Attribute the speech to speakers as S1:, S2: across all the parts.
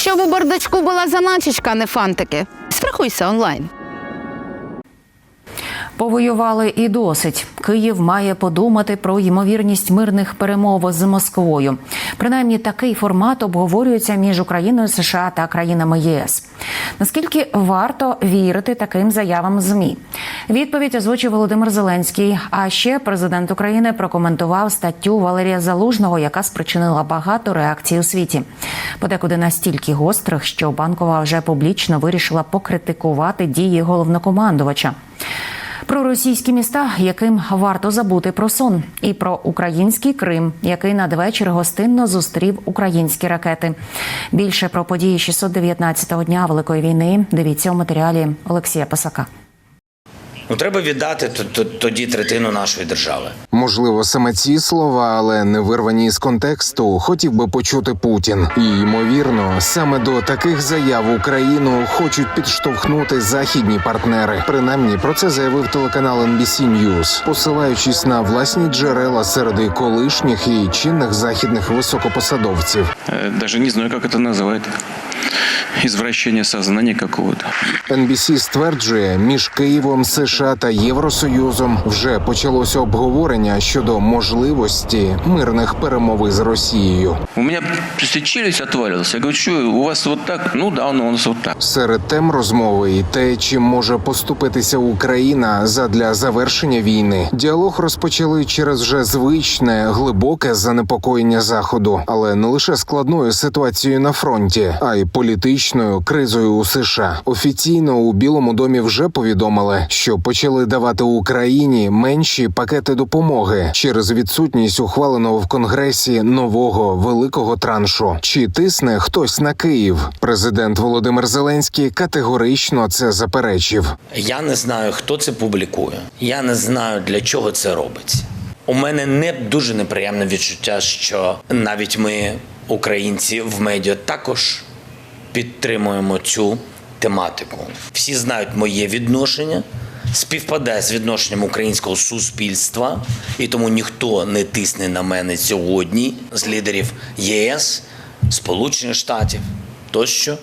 S1: Щоб у бардачку була заначечка, а не фантики. Страхуйся онлайн.
S2: Повоювали і досить. Київ має подумати про ймовірність мирних перемов з Москвою. Принаймні, такий формат обговорюється між Україною, США та країнами ЄС. Наскільки варто вірити таким заявам ЗМІ? Відповідь озвучив Володимир Зеленський. А ще президент України прокоментував статтю Валерія Залужного, яка спричинила багато реакцій у світі. Подекуди настільки гострих, що Банкова вже публічно вирішила покритикувати дії головнокомандувача. Про російські міста, яким варто забути про сон. І про український Крим, який надвечір гостинно зустрів українські ракети. Більше про події 619-го дня Великої війни дивіться у матеріалі Олексія Пасака.
S3: Треба віддати тоді третину нашої держави.
S4: Можливо, саме ці слова, але не вирвані з контексту, хотів би почути Путін. І, ймовірно, саме до таких заяв Україну хочуть підштовхнути західні партнери. Принаймні, про це заявив телеканал NBC News, посилаючись на власні джерела серед колишніх і чинних західних високопосадовців.
S5: Даже не знаю, як це називати. Извращення сознання какого-то.
S4: NBC стверджує, між Києвом, США та Євросоюзом вже почалося обговорення щодо можливості мирних перемов з Росією.
S5: У мене челюсть отвалилась. Я говорю, що у вас вот так? Ну да, у нас вот так.
S4: Серед тем розмови і те, чим може поступитися Україна задля завершення війни. Діалог розпочали через вже звичне, глибоке занепокоєння Заходу. Але не лише складною ситуацією на фронті, а й політичною кризою у США. Офіційно у Білому домі вже повідомили, що почали давати Україні менші пакети допомоги через відсутність ухваленого в Конгресі нового великого траншу. Чи тисне хтось на Київ? Президент Володимир Зеленський категорично це заперечив.
S3: Я не знаю, хто це публікує. Я не знаю, для чого це робиться. У мене не дуже неприємне відчуття, що навіть ми, українці, в медіа також підтримуємо цю тематику. Всі знають моє відношення, співпадає з відношенням українського суспільства, і тому ніхто не тисне на мене сьогодні з лідерів ЄС, Сполучених Штатів, тощо,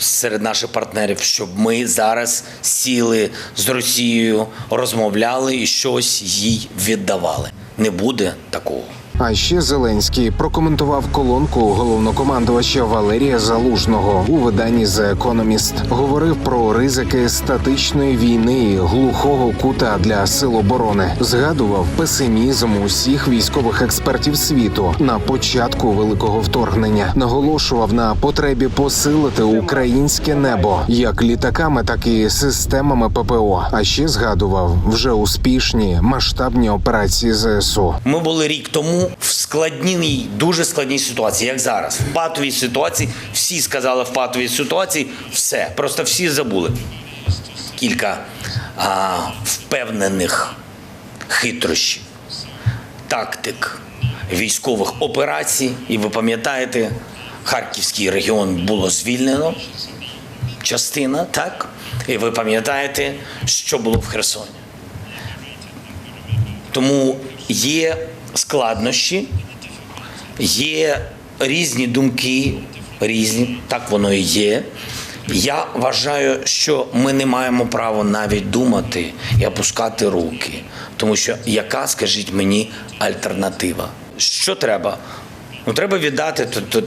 S3: серед наших партнерів, щоб ми зараз сіли з Росією, розмовляли і щось їй віддавали. Не буде такого.
S4: А ще Зеленський прокоментував колонку головнокомандувача Валерія Залужного у виданні «The Economist». Говорив про ризики статичної війни і глухого кута для сил оборони. Згадував песимізм усіх військових експертів світу на початку великого вторгнення. Наголошував на потребі посилити українське небо як літаками, так і системами ППО. А ще згадував вже успішні масштабні операції ЗСУ.
S3: Ми були рік тому в складній, дуже складній ситуації, як зараз. В патовій ситуації, всі сказали в патовій ситуації, все, просто всі забули. Кілька впевнених хитрощів, тактик військових операцій. І ви пам'ятаєте, Харківський регіон було звільнено, частина, так? І ви пам'ятаєте, що було в Херсоні. Тому є складнощі, є різні думки, різні, так воно і є. Я вважаю, що ми не маємо права навіть думати і опускати руки. Тому що яка, скажіть мені, альтернатива? Що треба? Треба віддати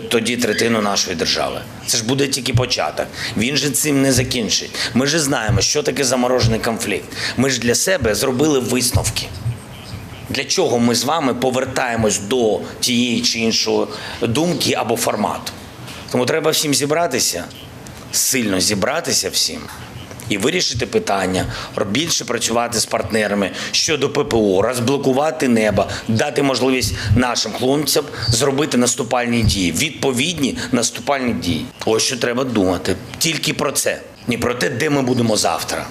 S3: тоді третину нашої держави. Це ж буде тільки початок. Він же цим не закінчить. Ми ж знаємо, що таке заморожений конфлікт. Ми ж для себе зробили висновки. Для чого ми з вами повертаємось до тієї чи іншої думки або формату? Тому треба всім зібратися, сильно зібратися всім і вирішити питання, більше працювати з партнерами щодо ППО, розблокувати небо, дати можливість нашим хлопцям зробити наступальні дії, відповідні наступальні дії. Ось що треба думати. Тільки про це. Не про те, де ми будемо завтра,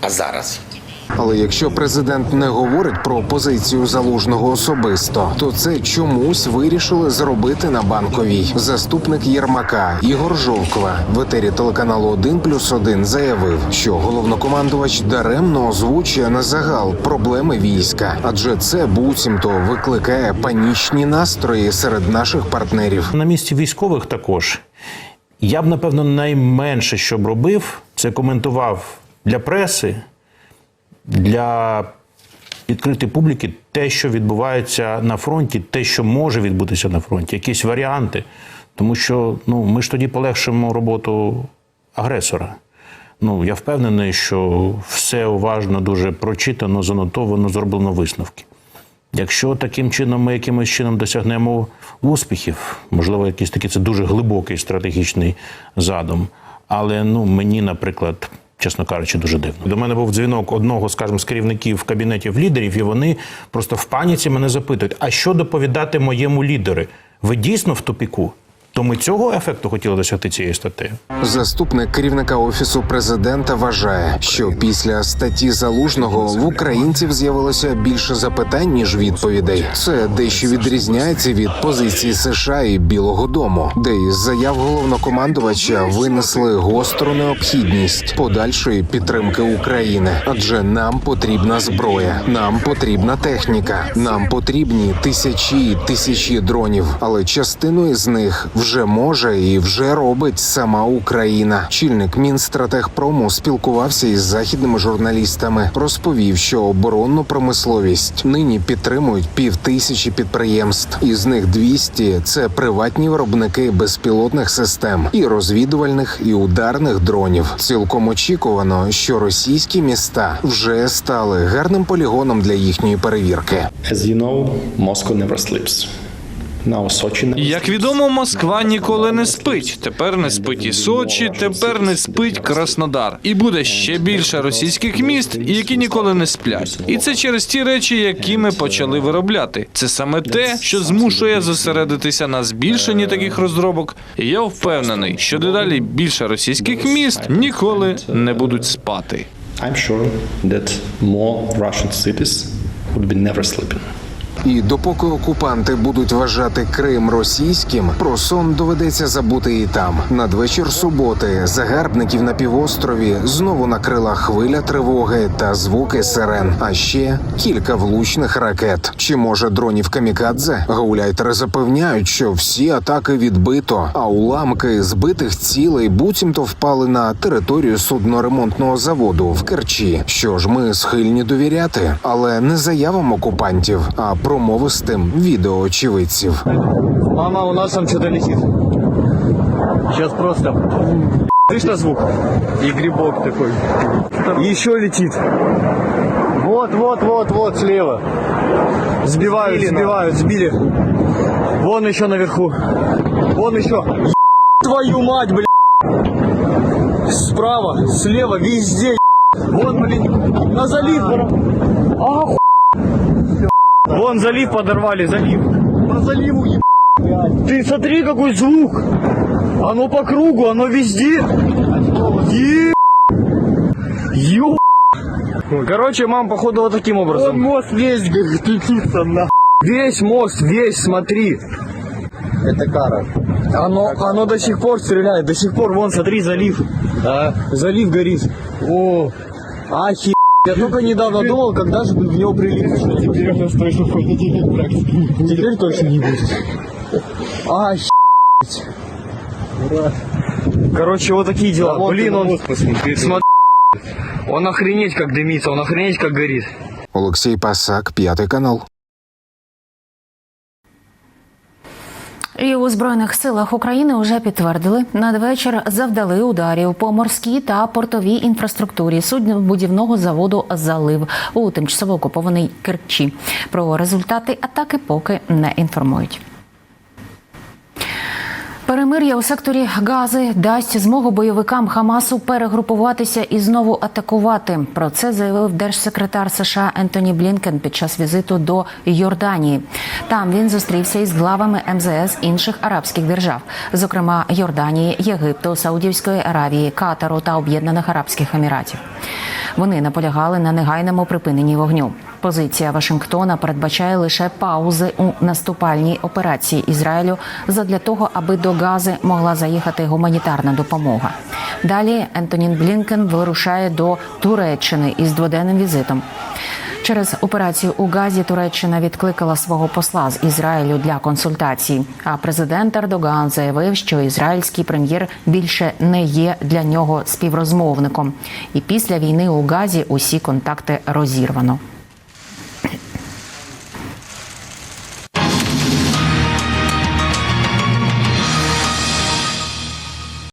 S3: а зараз.
S4: Але якщо президент не говорить про позицію Залужного особисто, то це чомусь вирішили зробити на Банковій. Заступник Єрмака Ігор Жовква в етері телеканалу 1+1 заявив, що головнокомандувач даремно озвучує на загал проблеми війська, адже це буцімто викликає панічні настрої серед наших партнерів.
S6: На місці військових також я б, напевно, найменше, що б робив, це коментував для преси, для відкритої публіки те, що відбувається на фронті, те, що може відбутися на фронті, якісь варіанти. Тому що ми ж тоді полегшимо роботу агресора. Я впевнений, що все уважно, дуже прочитано, занотовано, зроблено висновки. Якщо таким чином ми якимось чином досягнемо успіхів, можливо, якийсь такий це дуже глибокий стратегічний задум, але мені, наприклад, чесно кажучи, дуже дивно. До мене був дзвінок одного, скажімо, з керівників кабінетів лідерів, і вони просто в паніці мене запитують, а що доповідати моєму лідеру? Ви дійсно в тупіку? То ми цього ефекту хотіли досягти цією статтею.
S4: Заступник керівника Офісу президента вважає, що після статті Залужного в українців з'явилося більше запитань, ніж відповідей. Це дещо відрізняється від позиції США і Білого дому, де із заяв головнокомандувача винесли гостру необхідність подальшої підтримки України. Адже нам потрібна зброя, нам потрібна техніка, нам потрібні тисячі і тисячі дронів, але частину із них вже може і вже робить сама Україна. Чільник Мінстратегпрому спілкувався із західними журналістами. Розповів, що оборонну промисловість нині підтримують 5000 підприємств. Із них 200 – це приватні виробники безпілотних систем і розвідувальних, і ударних дронів. Цілком очікувано, що російські міста вже стали гарним полігоном для їхньої перевірки.
S7: As you know, Moscow never sleeps.
S8: Як відомо, Москва ніколи не спить. Тепер не спить і Сочі, тепер не спить Краснодар. І буде ще більше російських міст, які ніколи не сплять. І це через ті речі, які ми почали виробляти. Це саме те, що змушує зосередитися на збільшенні таких розробок. І я впевнений, що дедалі більше російських міст ніколи не будуть спати.
S7: I'm sure that more Russian cities would be never sleeping.
S4: І допоки окупанти будуть вважати Крим російським, про сон доведеться забути і там. Надвечір суботи загарбників на півострові знову накрила хвиля тривоги та звуки сирен. А ще кілька влучних ракет. Чи може дронів камікадзе? Гауляйтери запевняють, що всі атаки відбито, а уламки збитих цілей буцімто впали на територію судноремонтного заводу в Керчі. Що ж, ми схильні довіряти, але не заявам окупантів, а промовистим відеоочевидців.
S9: Мама, у нас там что-то летит. Сейчас просто... Слышно звук? И грибок такой. И еще летит. Вот, слева. Сбили. Вон еще наверху. Вон еще. Твою мать, блядь. Справа, слева, везде. Вон, блин, на залив. Ага, вон залив подорвали, залив. По заливу, ебать. Ты смотри, какой звук. Оно по кругу, оно везде. Ё. Короче, мам, походу, вот таким образом. Вон мост весь летится, нахуй. Весь мост, весь, смотри. Это кара. Оно до сих пор стреляет, до сих пор, вон, смотри, залив. Да. Залив горит. О, ахи. Я только недавно думал, когда же в него прилипнуть. Теперь у нас точно в понедельник практики. Теперь точно не будет. Короче, вот такие дела. Да, блин, он... Смотри, он охренеть как дымится, он охренеть как горит.
S4: Олексій Пасак, 5 канал.
S2: І у Збройних силах України вже підтвердили, надвечір завдали ударів по морській та портовій інфраструктурі суднобудівного заводу «Залив» у тимчасово окупованій Керчі. Про результати атаки поки не інформують. Перемир'я у секторі Гази дасть змогу бойовикам Хамасу перегрупуватися і знову атакувати. Про це заявив держсекретар США Ентоні Блінкен під час візиту до Йорданії. Там він зустрівся із главами МЗС інших арабських держав, зокрема Йорданії, Єгипту, Саудівської Аравії, Катару та Об'єднаних Арабських Еміратів. Вони наполягали на негайному припиненні вогню. Позиція Вашингтона передбачає лише паузи у наступальній операції Ізраїлю задля того, аби до Гази могла заїхати гуманітарна допомога. Далі Ентонін Блінкен вирушає до Туреччини із дводенним візитом. Через операцію у Газі Туреччина відкликала свого посла з Ізраїлю для консультацій. А президент Ердоган заявив, що ізраїльський прем'єр більше не є для нього співрозмовником. І після війни у Газі усі контакти розірвано.